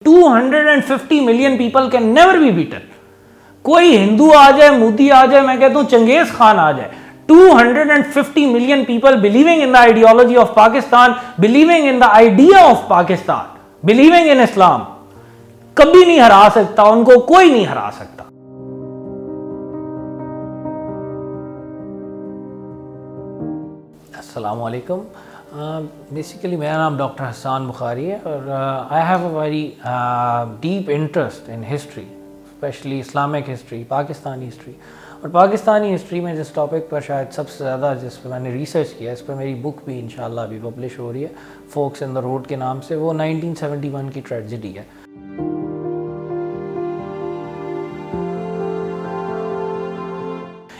250 million people can never be beaten. कोई हिंदू आ जाए, मोदी आ जाए, मैं कहता हूं चंगेज खान आ जाए, 250 million people believing in the ideology of Pakistan, believing in the idea of Pakistan, believing in Islam, कभी नहीं हरा सकता, उनको कोई नहीं हरा सकता। अस्सलाम वालेकुम। बेसिकली मेरा नाम डॉक्टर हसन बुखारी है और I have a very deep interest in history, specially Islamic history, Pakistani history. और पाकिस्तानी हिस्ट्री में जिस टॉपिक पर शायद सबसे ज़्यादा जिस पर मैंने रिसर्च किया, इस पर मेरी बुक भी इंशाल्लाह अभी पब्लिश हो रही है, फोक्स इन द रोड के नाम से। वो 1971 की ट्रेजेडी है।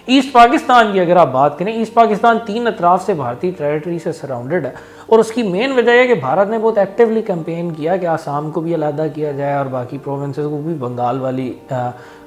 ईस्ट पाकिस्तान की अगर आप बात करें, ईस्ट पाकिस्तान तीन अतराफ से भारतीय टेरिटरी से सराउंडेड है और उसकी मेन वजह है कि भारत ने बहुत एक्टिवली कैंपेन किया कि आसाम को भी अलहदा किया जाए और बाकी प्रोविंसेस को भी बंगाल वाली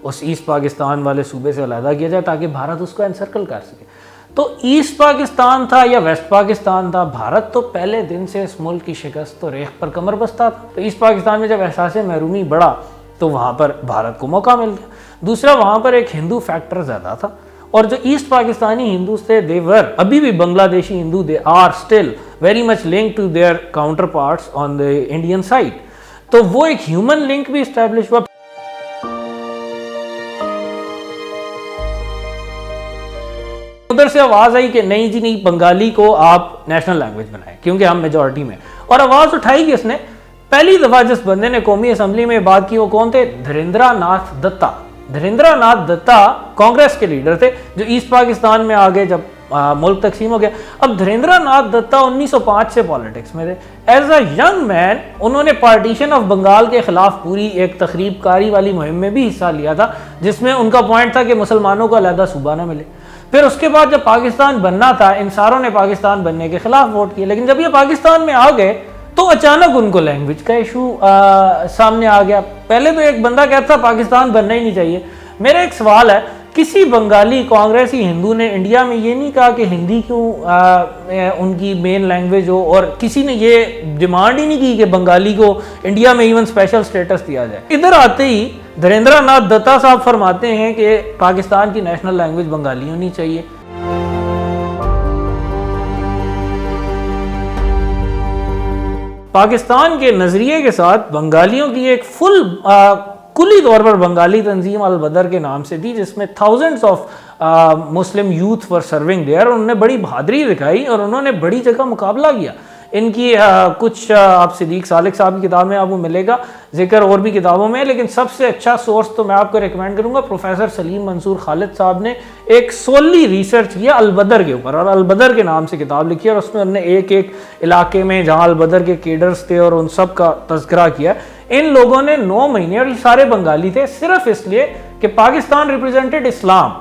उस ईस्ट पाकिस्तान वाले सूबे से अलहदा किया जाए ताकि भारत उसको एनसर्कल कर सके। तो ईस्ट पाकिस्तान था या वेस्ट पाकिस्तान था, भारत तो पहले दिन से इस मुल्क की शिकस्त तो रेख पर कमर बस्ता था। तो ईस्ट पाकिस्तान में जब एहसास महरूमी बढ़ा तो वहाँ पर भारत को मौका मिल गया। दूसरा, वहाँ पर एक हिंदू फैक्टर ज़्यादा था और जो ईस्ट पाकिस्तानी हिंदू थे, दे वर अभी भी Bangladeshi Hindu, they are still very much link to their counterparts on the Indian side. तो वो एक ह्यूमन लिंक भी इस्टेब्लिश हुआ। उधर से आवाज आई कि नहीं जी नहीं, बंगाली को आप नेशनल लैंग्वेज बनाएं क्योंकि हम मेजॉरिटी में। और आवाज उठाई किसने? पहली दफा जिस बंदे ने कौमी असेंबली में बात की वो कौन थे? धीरेन्द्र नाथ दत्ता। धीरेन्द्र नाथ दत्ता कांग्रेस के लीडर थे जो ईस्ट पाकिस्तान में आ गए जब मुल्क तकसीम हो गया। अब धीरेन्द्र नाथ दत्ता 1905 से पॉलिटिक्स में थे। एज अ यंग मैन उन्होंने पार्टीशन ऑफ बंगाल के खिलाफ पूरी एक तखरीबकारी वाली मुहिम में भी हिस्सा लिया था जिसमें उनका पॉइंट था कि मुसलमानों को अलहदा सूबा ना मिले। फिर उसके बाद जब पाकिस्तान बनना था, इन सारों ने पाकिस्तान बनने के खिलाफ वोट किया, लेकिन जब ये पाकिस्तान में आ गए तो अचानक उनको लैंग्वेज का इशू सामने आ गया। पहले तो एक बंदा कहता था पाकिस्तान बनना ही नहीं चाहिए। मेरा एक सवाल है, किसी बंगाली कांग्रेसी हिंदू ने इंडिया में ये नहीं कहा कि हिंदी क्यों उनकी मेन लैंग्वेज हो, और किसी ने ये डिमांड ही नहीं की कि बंगाली को इंडिया में इवन स्पेशल स्टेटस दिया जाए। इधर आते ही धीरेन्द्र नाथ दत्ता साहब फरमाते हैं कि पाकिस्तान की नेशनल लैंग्वेज बंगाली होनी चाहिए। पाकिस्तान के नजरिए के साथ बंगालियों की एक फुल कुली तौर पर बंगाली तंजीम अल बदर के नाम से थी जिसमें thousands of Muslim youth were serving there. उन्होंने बड़ी बहादुरी दिखाई और उन्होंने बड़ी जगह मुकाबला किया। इनकी कुछ आप सिद्दीक सालिक साहब की किताब में आपको मिलेगा जिक्र, और भी किताबों में, लेकिन सबसे अच्छा सोर्स तो मैं आपको रिकमेंड करूंगा, प्रोफेसर सलीम मंसूर खालिद साहब ने एक सोली रिसर्च किया अलबदर के ऊपर और अलबदर के नाम से किताब लिखी और उसमें उन्होंने एक एक इलाके में जहाँ अलबदर के केडर्स थे और उन सब का तज़किरा किया। इन लोगों ने 9 महीने, और सारे बंगाली थे, सिर्फ इसलिए कि पाकिस्तान रिप्रेजेंटेड इस्लाम,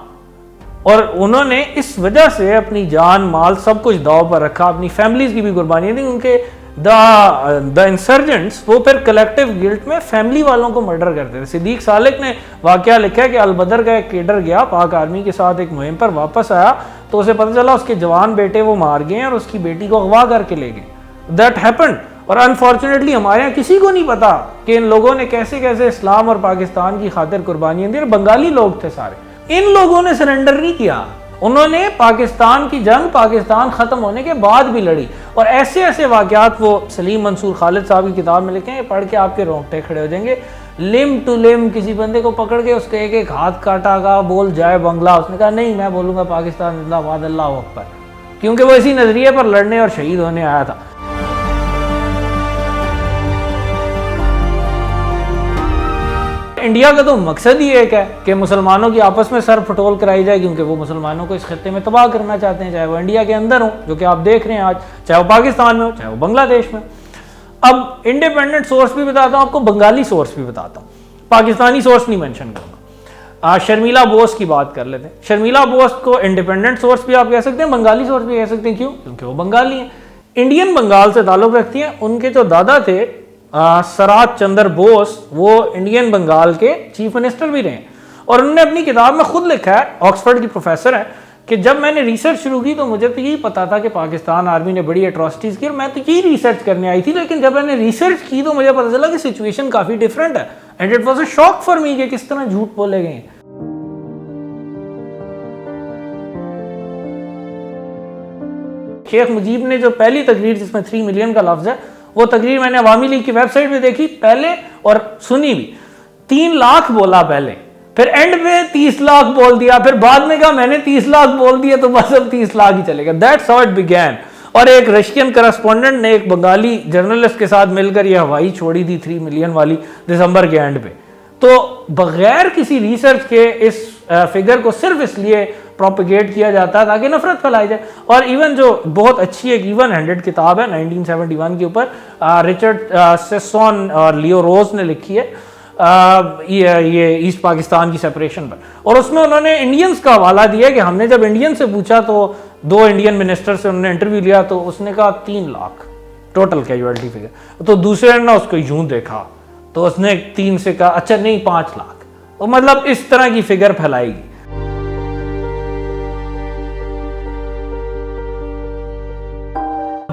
और उन्होंने इस वजह से अपनी जान माल सब कुछ दाव पर रखा, अपनी फैमिलीज की भी कुर्बानी दी। उनके द इंसर्जेंट्स वो फिर कलेक्टिव गिल्ट में फैमिली वालों को मर्डर करते थे। सिद्दीक सालिक ने वाकया लिखा है कि अलबदर का एक केडर गया पाक आर्मी के साथ एक मुहिम पर, वापस आया तो उसे पता चला उसके जवान बेटे वो मार गए और उसकी बेटी को अगवा करके ले गए। That happened. और अनफॉर्चुनेटली हमारे यहाँ किसी को नहीं पता कि इन लोगों ने कैसे कैसे इस्लाम और पाकिस्तान की खातिर कुर्बानियां दी। और बंगाली लोग थे सारे, इन लोगों ने सरेंडर नहीं किया। उन्होंने पाकिस्तान की जंग पाकिस्तान खत्म होने के बाद भी लड़ी। और ऐसे ऐसे वाकयात वो सलीम मंसूर खालिद साहब की किताब में लिखे हैं, पढ़ के आपके रोंगटे खड़े हो जाएंगे। लिम टू लिम किसी बंदे को पकड़ के उसके एक एक हाथ काटा का, बोल जाए बंगला, उसने कहा नहीं मैं बोलूंगा पाकिस्तान जिंदाबाद अल्लाह अकबर, क्योंकि वो इसी नजरिए पर लड़ने और शहीद होने आया था। इंडिया का तो मकसद ही एक है कि मुसलमानों की आपस में सर फटोल कराई जाए, क्योंकि वो मुसलमानों को इस खत्ते में तबाह करना चाहते हैं, चाहे वो इंडिया के अंदर हो जो कि आप देख रहे हैं आज, चाहे वो पाकिस्तान में हो, चाहे वो बांग्लादेश में। अब इंडिपेंडेंट सोर्स भी बताता हूँ आपको, बंगाली सोर्स भी बताता हूँ, पाकिस्तानी सोर्स नहीं मेंशन करूँगा। शर्मिला बोस की बात कर लेते हैं। शर्मिला बोस को इंडिपेंडेंट सोर्स भी आप कह सकते हैं, बंगाली सोर्स भी कह सकते हैं। क्यों? क्योंकि वो बंगाली हैं, इंडियन बंगाल से ताल्लुक रखती हैं। उनके जो दादा थे सराज चंद्र बोस, वो इंडियन बंगाल के चीफ मिनिस्टर भी रहे और उन्होंने अपनी किताब में खुद लिखा है, ऑक्सफोर्ड की प्रोफेसर है, कि जब मैंने रिसर्च शुरू की तो मुझे तो यही पता था कि पाकिस्तान आर्मी ने बड़ी एट्रॉसिटीज़ की और मैं तो यही रिसर्च करने आई थी, लेकिन जब मैंने रिसर्च की तो मुझे पता चला कि सिचुएशन काफ़ी डिफरेंट है and it was a shock for me कि किस तरह झूठ बोले गए। शेख मुजीब ने जो पहली तकरीर जिसमें 3 मिलियन का लफ्ज़ है, वो तकरीर मैंने अवामी लीग की वेबसाइट पे देखी पहले और सुनी भी। 3 लाख बोला पहले, फिर एंड में 30 लाख बोल दिया, फिर बाद में कहा मैंने 30 लाख बोल दिया तो बस अब 30 लाख ही चलेगा। That's how it began. और एक रशियन करस्पॉन्डेंट ने एक बंगाली जर्नलिस्ट के साथ मिलकर यह हवाई छोड़ी थी 3 मिलियन वाली दिसंबर के एंड पे। तो बगैर किसी रिसर्च के इस फिगर को सिर्फ इसलिए प्रोपिगेट किया जाता है ताकि नफरत फैलाई जाए। और इवन जो बहुत अच्छी एक इवन हैंडेड किताब है 1971 के ऊपर, रिचर्ड सेसॉन और लियो रोज ने लिखी है, ये ईस्ट पाकिस्तान की सेपरेशन पर, और उसमें उन्होंने इंडियंस का हवाला दिया कि हमने जब इंडियन से पूछा तो 2 इंडियन मिनिस्टर से उन्होंने इंटरव्यू लिया तो उसने कहा 3 लाख टोटल कैजुअलिटी फिगर। तो दूसरे ने ना उसको यूं देखा तो उसने 3 से कहा अच्छा नहीं 5 लाख। तो मतलब इस तरह की फिगर फैलाएगी।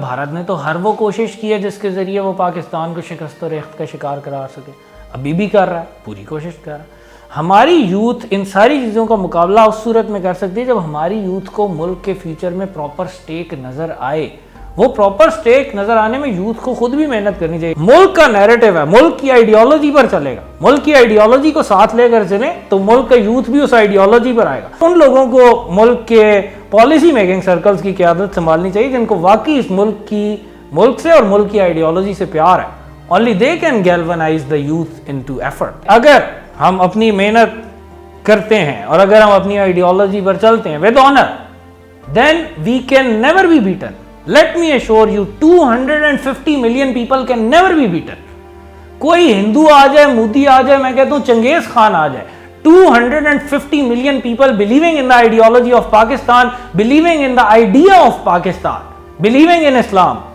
भारत ने तो हर वो कोशिश की है जिसके जरिए वो पाकिस्तान को शिकस्त और रेख्त का शिकार करा सके, अभी भी कर रहा है, पूरी कोशिश कर रहा है। हमारी यूथ इन सारी चीज़ों का मुकाबला उस सूरत में कर सकती है जब हमारी यूथ को मुल्क के फ्यूचर में प्रॉपर स्टेक नज़र आए। वो प्रॉपर स्टेक नज़र आने में यूथ को खुद भी मेहनत करनी चाहिए। मुल्क का नैरेटिव है, मुल्क की आइडियोलॉजी पर चलेगा, मुल्क की आइडियोलॉजी को साथ लेकर चले तो मुल्क का यूथ भी उस आइडियोलॉजी पर आएगा। उन लोगों को मुल्क के पॉलिसी मेकिंग सर्कल्स की क़यादत संभालनी चाहिए जिनको वाकई इस मुल्क से और मुल्क की आइडियोलॉजी से प्यार है। Only they can galvanize the youth into effort। अगर हम अपनी मेहनत करते हैं और अगर हम अपनी आइडियोलॉजी पर चलते हैं with honor, then we can never be beaten। Let me assure you, 250 million people can never be beaten। कोई हिंदू आ जाए, मोदी आ जाए, मैं कहता हूं चंगेज खान आ जाए, 250 million people believing in the ideology of Pakistan, believing in the idea of Pakistan, believing in Islam,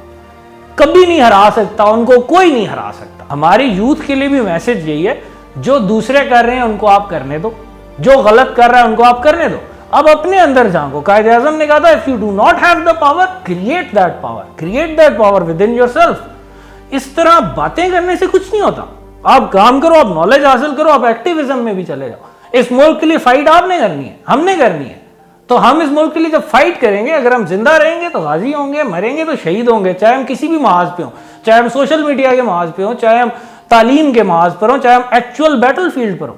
कभी नहीं हरा सकता, उनको कोई नहीं हरा सकता। हमारी यूथ के लिए भी मैसेज यही है, जो दूसरे कर रहे हैं उनको आप करने दो, जो गलत कर रहा है उनको आप करने दो। अब अपने अंदर झांको। कायदे आज़म ने कहा था if you do not have the power create that power with in yourself. इस तरह बातें करने से कुछ नहीं होता। आप काम करो, आप नॉलेज हासिल करो, आप एक्टिविज्म में भी चले जाओ। इस मुल्क के लिए फाइट आपने करनी है, हमने करनी है। तो हम इस मुल्क के लिए जब फाइट करेंगे, अगर हम जिंदा रहेंगे तो गाजी होंगे, मरेंगे तो शहीद होंगे, चाहे हम किसी भी महाज पे हों, चाहे हम सोशल मीडिया के महाज पे हों, चाहे हम तालीम के महाज पर हों, चाहे हम एक्चुअल बैटल फील्ड पर हों।